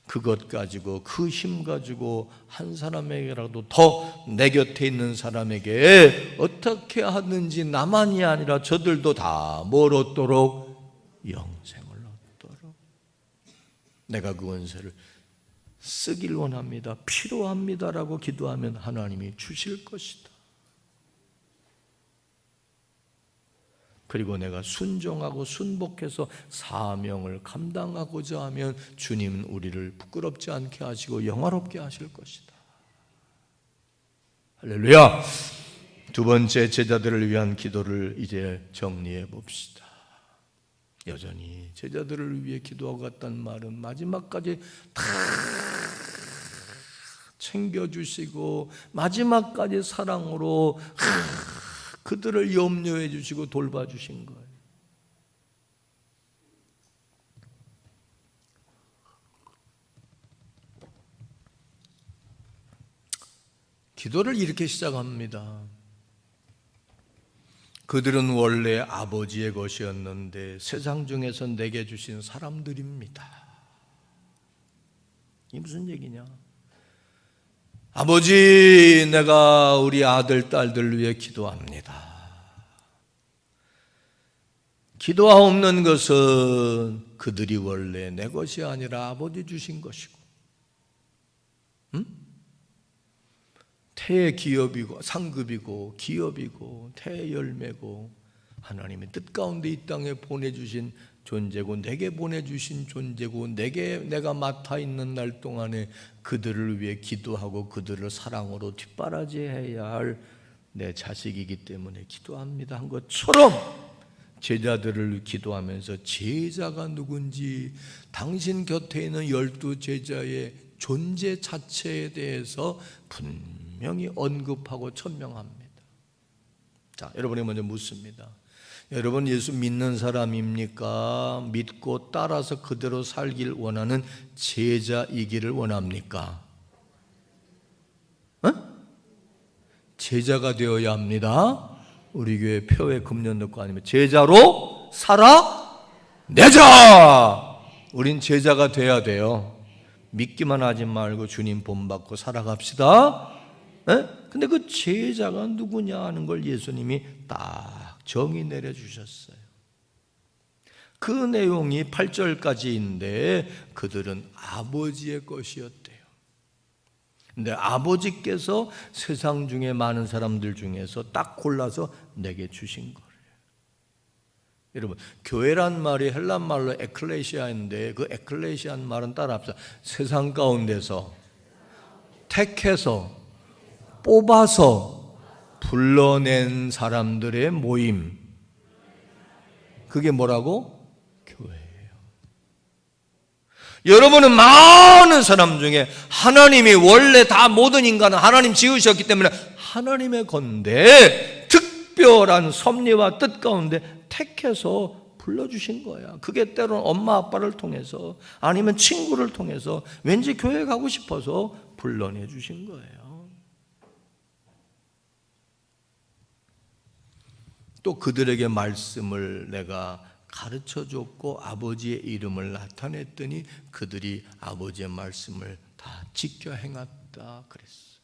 그것 가지고, 그 힘 가지고 한 사람에게라도 더 내 곁에 있는 사람에게 어떻게 하든지 나만이 아니라 저들도 다 뭘 얻도록? 영생을 얻도록. 내가 그 권세를 쓰길 원합니다, 필요합니다라고 기도하면 하나님이 주실 것이다. 그리고 내가 순종하고 순복해서 사명을 감당하고자 하면 주님은 우리를 부끄럽지 않게 하시고 영화롭게 하실 것이다. 할렐루야. 두 번째, 제자들을 위한 기도를 이제 정리해 봅시다. 여전히 제자들을 위해 기도하고 갔다는 말은 마지막까지 다 챙겨주시고 마지막까지 사랑으로 그들을 염려해 주시고 돌봐주신 거예요. 기도를 이렇게 시작합니다. 그들은 원래 아버지의 것이었는데 세상 중에서 내게 주신 사람들입니다. 이게 무슨 얘기냐? 아버지, 내가 우리 아들, 딸들 위해 기도합니다. 기도하옵는 것은 그들이 원래 내 것이 아니라 아버지 주신 것이고, 태의 기업이고 상급이고 기업이고 태의 열매고 하나님의 뜻 가운데 이 땅에 보내주신 존재고 내게 보내주신 존재고 내가 맡아 있는 날 동안에 그들을 위해 기도하고 그들을 사랑으로 뒷바라지해야 할 내 자식이기 때문에 기도합니다 한 것처럼 제자들을 기도하면서 제자가 누군지, 당신 곁에 있는 12 제자의 존재 자체에 대해서 분명히 언급하고 천명합니다. 자, 여러분이 먼저 묻습니다. 여러분 예수 믿는 사람입니까? 믿고 따라서 그대로 살길 원하는 제자이기를 원합니까? 제자가 되어야 합니다. 우리 교회 표에 금년 넣고 아니면 제자로 살아내자. 우린 제자가 돼야 돼요. 믿기만 하지 말고 주님 본받고 살아갑시다. 근데 그 제자가 누구냐 하는 걸 예수님이 딱 정의 내려주셨어요. 그 내용이 8절까지인데 그들은 아버지의 것이었대요. 근데 아버지께서 세상 중에 많은 사람들 중에서 딱 골라서 내게 주신 거예요. 여러분, 교회란 말이 헬란 말로 에클레시아인데 그 에클레시아는 말은 따라합시다. 세상 가운데서 택해서 뽑아서 불러낸 사람들의 모임. 그게 뭐라고? 교회예요. 여러분은 많은 사람 중에 하나님이 원래 다 모든 인간은 하나님 지으셨기 때문에 하나님의 건데 특별한 섭리와 뜻 가운데 택해서 불러주신 거야. 그게 때로는 엄마 아빠를 통해서 아니면 친구를 통해서 왠지 교회 가고 싶어서 불러내 주신 거예요. 또 그들에게 말씀을 내가 가르쳐 줬고 아버지의 이름을 나타냈더니 그들이 아버지의 말씀을 다 지켜 행했다 그랬어.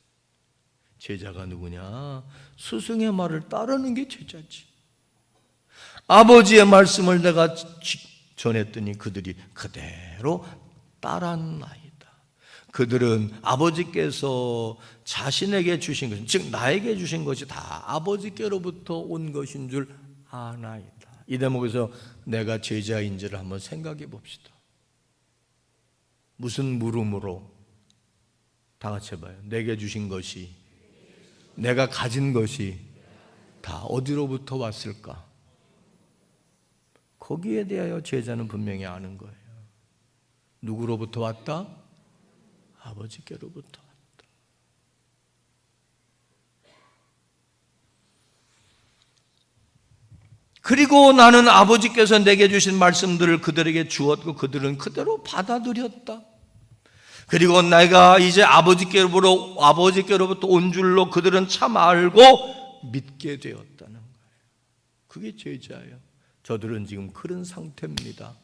제자가 누구냐? 스승의 말을 따르는 게 제자지. 아버지의 말씀을 내가 전했더니 그들이 그대로 따랐나이다. 그들은 아버지께서 자신에게 주신 것, 즉 나에게 주신 것이 다 아버지께로부터 온 것인 줄 아나이다. 이 대목에서 내가 제자인지를 한번 생각해 봅시다. 무슨 물음으로? 다 같이 해봐요. 내게 주신 것이, 내가 가진 것이 다 어디로부터 왔을까? 거기에 대하여 제자는 분명히 아는 거예요. 누구로부터 왔다? 아버지께로부터 왔다. 그리고 나는 아버지께서 내게 주신 말씀들을 그들에게 주었고 그들은 그대로 받아들였다. 그리고 내가 이제 아버지께로부터 온 줄로 그들은 참 알고 믿게 되었다는 거예요. 그게 제자예요. 저들은 지금 그런 상태입니다.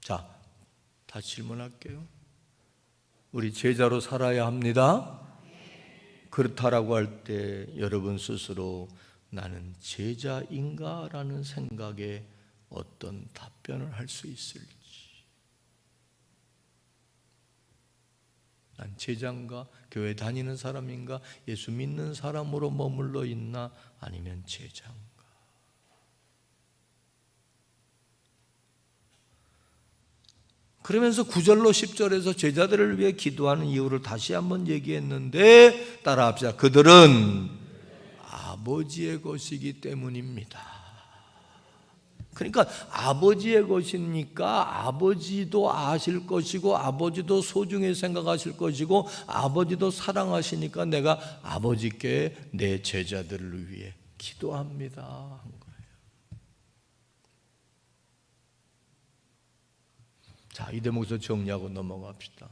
자, 다시 질문할게요. 우리 제자로 살아야 합니다. 그렇다라고 할 때 여러분 스스로 나는 제자인가? 라는 생각에 어떤 답변을 할 수 있을지. 난 제자인가? 교회 다니는 사람인가? 예수 믿는 사람으로 머물러 있나? 아니면 제자인가? 그러면서 9절로 10절에서 제자들을 위해 기도하는 이유를 다시 한번 얘기했는데 따라합시다. 그들은 아버지의 것이기 때문입니다. 그러니까 아버지의 것이니까 아버지도 아실 것이고 아버지도 소중히 생각하실 것이고 아버지도 사랑하시니까 내가 아버지께 내 제자들을 위해 기도합니다 한 거예요. 자, 이 대목에서 정리하고 넘어갑시다.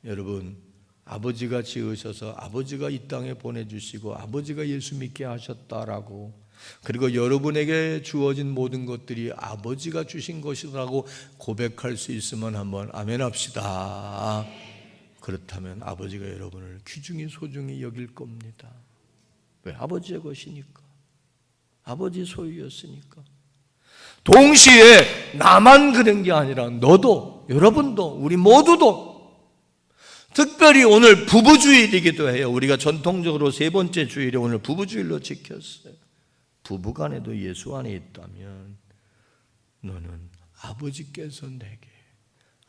여러분, 아버지가 지으셔서 아버지가 이 땅에 보내주시고 아버지가 예수 믿게 하셨다라고, 그리고 여러분에게 주어진 모든 것들이 아버지가 주신 것이라고 고백할 수 있으면 한번 아멘 합시다. 그렇다면 아버지가 여러분을 귀중히 소중히 여길 겁니다. 왜? 아버지의 것이니까, 아버지 소유였으니까. 동시에 나만 그런 게 아니라 너도, 여러분도, 우리 모두도, 특별히 오늘 부부주일이기도 해요. 우리가 전통적으로 세 번째 주일에 오늘 부부주일로 지켰어요. 부부간에도 예수 안에 있다면 너는 아버지께서 내게,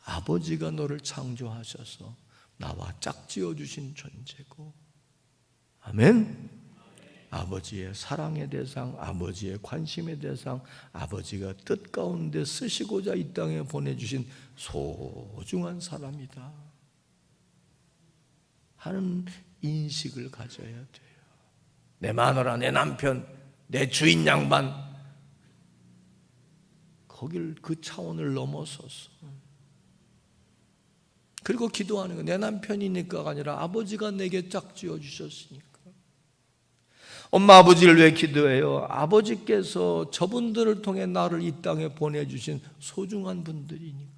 아버지가 너를 창조하셔서 나와 짝지어 주신 존재고, 아멘. 아버지의 사랑의 대상, 아버지의 관심의 대상, 아버지가 뜻 가운데 쓰시고자 이 땅에 보내주신 소중한 사람이다 하는 인식을 가져야 돼요. 내 마누라, 내 남편, 내 주인 양반, 거길, 그 차원을 넘어서서. 그리고 기도하는 거, 내 남편이니까가 아니라 아버지가 내게 짝지어 주셨으니까. 엄마 아버지를 왜 기도해요? 아버지께서 저분들을 통해 나를 이 땅에 보내주신 소중한 분들이니까.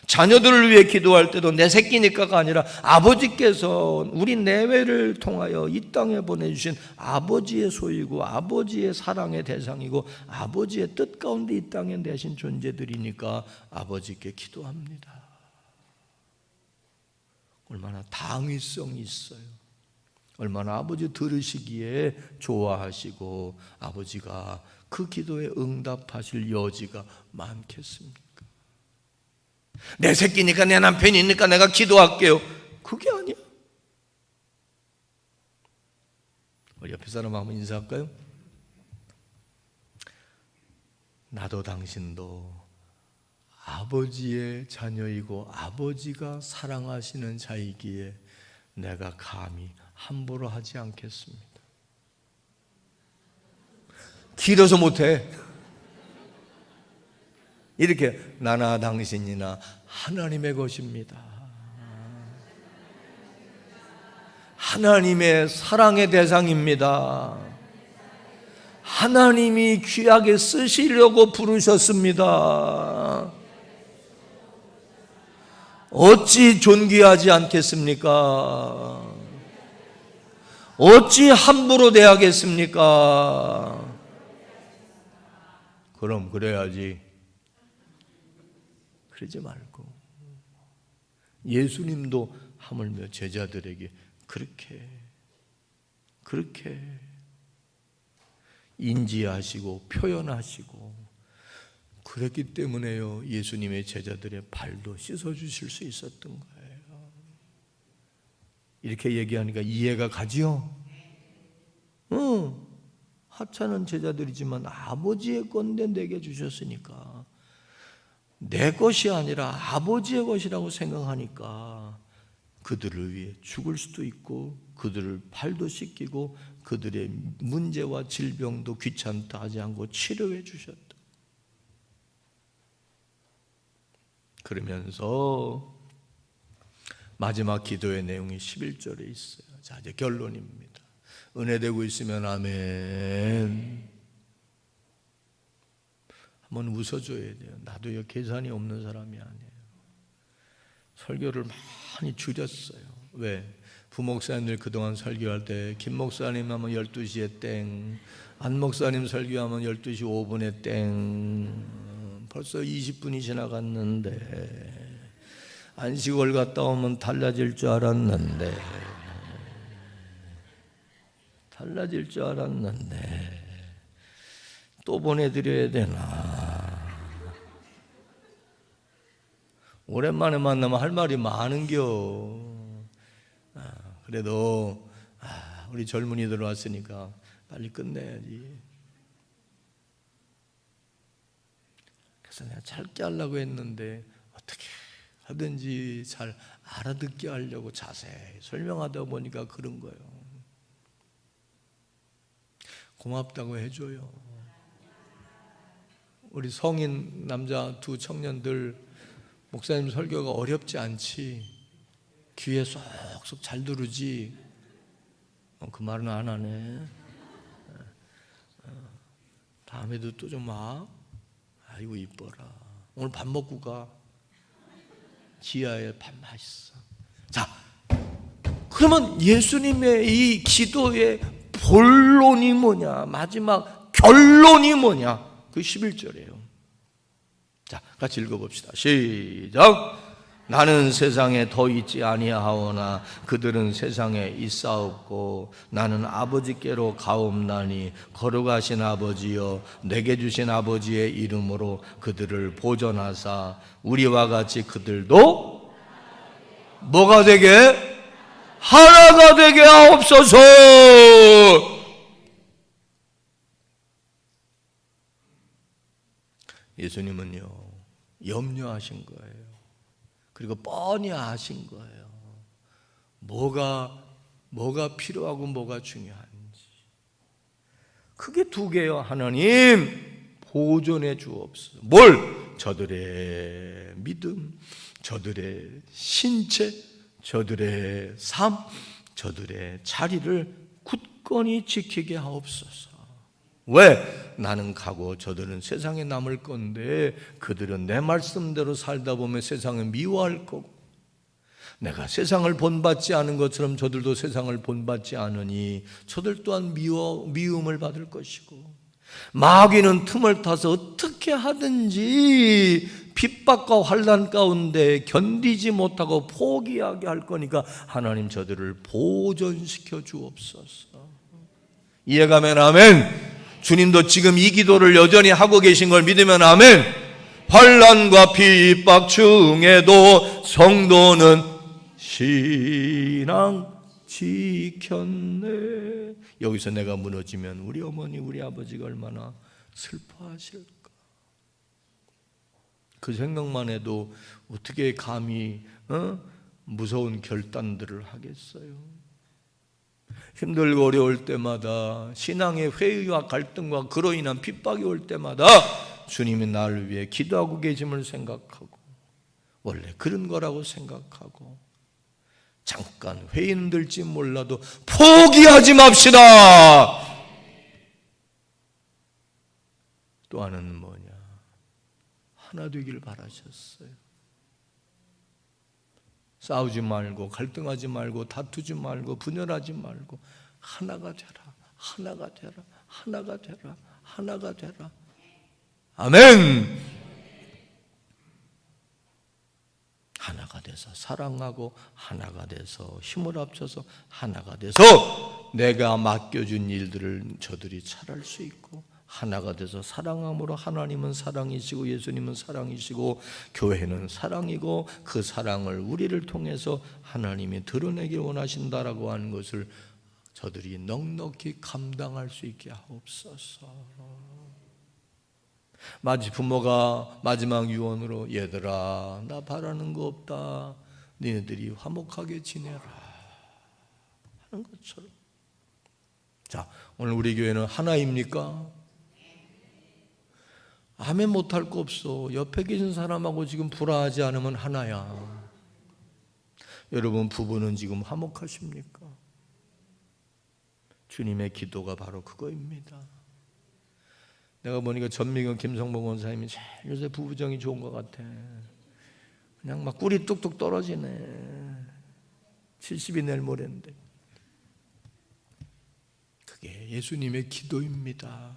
자녀들을 위해 기도할 때도 내 새끼니까가 아니라 아버지께서 우리 내외를 통하여 이 땅에 보내주신 아버지의 소유고 아버지의 사랑의 대상이고 아버지의 뜻 가운데 이 땅에 내신 존재들이니까 아버지께 기도합니다. 얼마나 당위성이 있어요. 얼마나 아버지 들으시기에 좋아하시고 아버지가 그 기도에 응답하실 여지가 많겠습니까? 내 새끼니까, 내 남편이니까 내가 기도할게요. 그게 아니야. 우리 옆에 사람 한번 인사할까요? 나도 당신도 아버지의 자녀이고 아버지가 사랑하시는 자이기에 내가 감히 함부로 하지 않겠습니다. 길어서 못해. 이렇게 나나 당신이나 하나님의 것입니다. 하나님의 사랑의 대상입니다. 하나님이 귀하게 쓰시려고 부르셨습니다. 어찌 존귀하지 않겠습니까? 어찌 함부로 대하겠습니까? 그럼 그래야지. 그러지 말고 예수님도 하물며 제자들에게 그렇게 인지하시고 표현하시고 그랬기 때문에요, 예수님의 제자들의 발도 씻어주실 수 있었던 거예요. 이렇게 얘기하니까 이해가 가지요? 하찮은 제자들이지만 아버지의 건데 내게 주셨으니까, 내 것이 아니라 아버지의 것이라고 생각하니까 그들을 위해 죽을 수도 있고 그들을 발도 씻기고 그들의 문제와 질병도 귀찮다 하지 않고 치료해 주셨다. 그러면서 마지막 기도의 내용이 11절에 있어요. 자, 이제 결론입니다. 은혜되고 있으면 아멘. 한번 웃어줘야 돼요. 나도요, 계산이 없는 사람이 아니에요. 설교를 많이 줄였어요. 왜? 부목사님들 그동안 설교할 때 김 목사님 하면 12시에 땡, 안 목사님 설교하면 12시 5분에 땡. 벌써 20분이 지나갔는데, 안식월 갔다 오면 달라질 줄 알았는데 또 보내드려야 되나? 오랜만에 만나면 할 말이 많은겨. 그래도 우리 젊은이들 왔으니까 빨리 끝내야지. 그래서 내가 짧게 하려고 했는데 어떻게 하든지 잘 알아듣게 하려고 자세히 설명하다 보니까 그런 거예요. 고맙다고 해줘요. 우리 성인 남자 두 청년들, 목사님 설교가 어렵지 않지? 귀에 쏙쏙 잘 들으지? 그 말은 안 하네. 다음에도 또 좀 와. 아이고 이뻐라. 오늘 밥 먹고 가. 지하에 밥 맛있어. 자, 그러면 예수님의 이 기도의 본론이 뭐냐? 마지막 결론이 뭐냐? 그 11절이에요. 자, 같이 읽어봅시다. 시작. 나는 세상에 더 있지 아니하오나 그들은 세상에 있사옵고 나는 아버지께로 가옵나니 거룩하신 아버지여 내게 주신 아버지의 이름으로 그들을 보존하사 우리와 같이 그들도 뭐가 되게? 하나가 되게 하옵소서. 예수님은요, 염려하신 거예요. 그리고 뻔히 아신 거예요. 뭐가 필요하고 뭐가 중요한지. 그게 두 개요. 하나님 보존해 주옵소서. 뭘? 저들의 믿음, 저들의 신체, 저들의 삶, 저들의 자리를 굳건히 지키게 하옵소서. 왜? 나는 가고 저들은 세상에 남을 건데 그들은 내 말씀대로 살다 보면 세상을 미워할 거고, 내가 세상을 본받지 않은 것처럼 저들도 세상을 본받지 않으니 저들 또한 미움을 받을 것이고, 마귀는 틈을 타서 어떻게 하든지 핍박과 환난 가운데 견디지 못하고 포기하게 할 거니까 하나님 저들을 보존시켜 주옵소서. 이해가면 아멘. 주님도 지금 이 기도를 여전히 하고 계신 걸 믿으면 아멘. 환난과 핍박 중에도 성도는 신앙 지켰네. 여기서 내가 무너지면 우리 어머니 우리 아버지가 얼마나 슬퍼하실까. 그 생각만 해도 어떻게 감히 무서운 결단들을 하겠어요. 힘들고 어려울 때마다, 신앙의 회의와 갈등과 그로 인한 핍박이 올 때마다 주님이 나를 위해 기도하고 계심을 생각하고, 원래 그런 거라고 생각하고, 잠깐 회의 힘들지 몰라도 포기하지 맙시다. 또 하나는 뭐냐? 하나 되길 바라셨어요. 싸우지 말고 갈등하지 말고 다투지 말고 분열하지 말고 하나가 되라. 하나가 되라. 하나가 되라. 하나가 되라. 아멘. 하나가 돼서 사랑하고 하나가 돼서 힘을 합쳐서 하나가 돼서 내가 맡겨준 일들을 저들이 잘할 수 있고 하나가 돼서 사랑함으로 하나님은 사랑이시고 예수님은 사랑이시고 교회는 사랑이고 그 사랑을 우리를 통해서 하나님이 드러내길 원하신다라고 하는 것을 저들이 넉넉히 감당할 수 있게 하옵소서. 마치 부모가 마지막 유언으로 얘들아 나 바라는 거 없다. 너희들이 화목하게 지내라 하는 것처럼. 자, 오늘 우리 교회는 하나입니까? 아멘 못할 거 없어. 옆에 계신 사람하고 지금 불화하지 않으면 하나야. 여러분 부부는 지금 화목하십니까? 주님의 기도가 바로 그거입니다. 내가 보니까 전미경 김성봉 원사님이 제일 요새 부부정이 좋은 것 같아. 그냥 막 꿀이 뚝뚝 떨어지네. 70이 내일 모레인데. 그게 예수님의 기도입니다.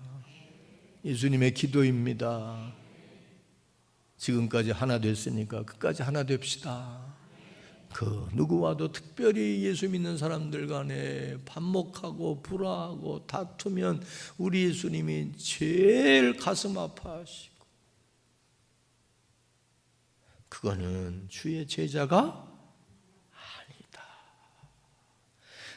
예수님의 기도입니다. 지금까지 하나 됐으니까 끝까지 하나 됩시다. 그 누구와도 특별히 예수 믿는 사람들 간에 반목하고 불화하고 다투면 우리 예수님이 제일 가슴 아파하시고 그거는 주의 제자가 아니다.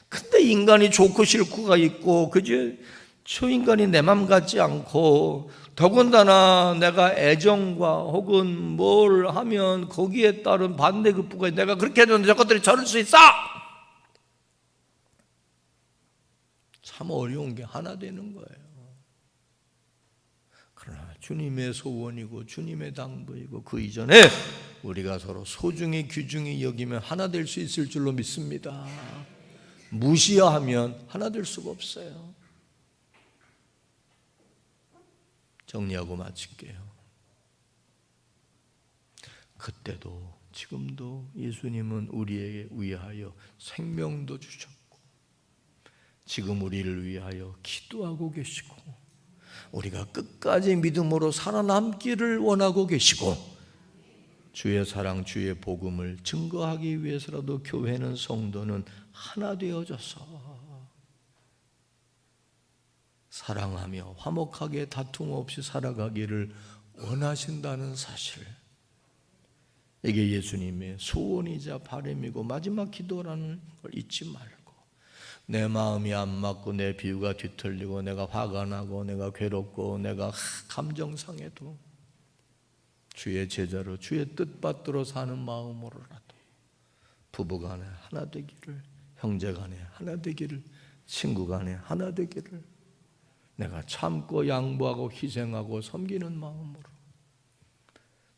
근데 인간이 좋고 싫고가 있고 그지? 저 인간이 내 맘 같지 않고 더군다나 내가 애정과 혹은 뭘 하면 거기에 따른 반대급부가 내가 그렇게 해도 저것들이 저럴 수 있어. 참 어려운 게 하나 되는 거예요. 그러나 주님의 소원이고 주님의 당부이고 그 이전에 우리가 서로 소중히 귀중히 여기면 하나 될 수 있을 줄로 믿습니다. 무시하면 하나 될 수가 없어요. 정리하고 마칠게요. 그때도 지금도 예수님은 우리에게 위하여 생명도 주셨고 지금 우리를 위하여 기도하고 계시고 우리가 끝까지 믿음으로 살아남기를 원하고 계시고 주의 사랑 주의 복음을 증거하기 위해서라도 교회는 성도는 하나 되어져서 사랑하며 화목하게 다툼 없이 살아가기를 원하신다는 사실, 이게 예수님의 소원이자 바람이고 마지막 기도라는 걸 잊지 말고, 내 마음이 안 맞고 내 비유가 뒤틀리고 내가 화가 나고 내가 괴롭고 내가 감정 상해도 주의 제자로 주의 뜻받들어 사는 마음으로라도 부부간에 하나 되기를, 형제간에 하나 되기를, 친구간에 하나 되기를 내가 참고 양보하고 희생하고 섬기는 마음으로,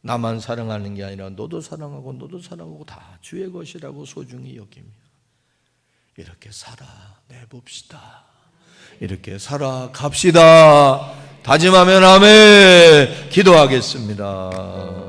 나만 사랑하는 게 아니라 너도 사랑하고 너도 사랑하고 다 주의 것이라고 소중히 여기며 이렇게 살아내봅시다. 이렇게 살아갑시다. 다짐하면 아멘. 기도하겠습니다.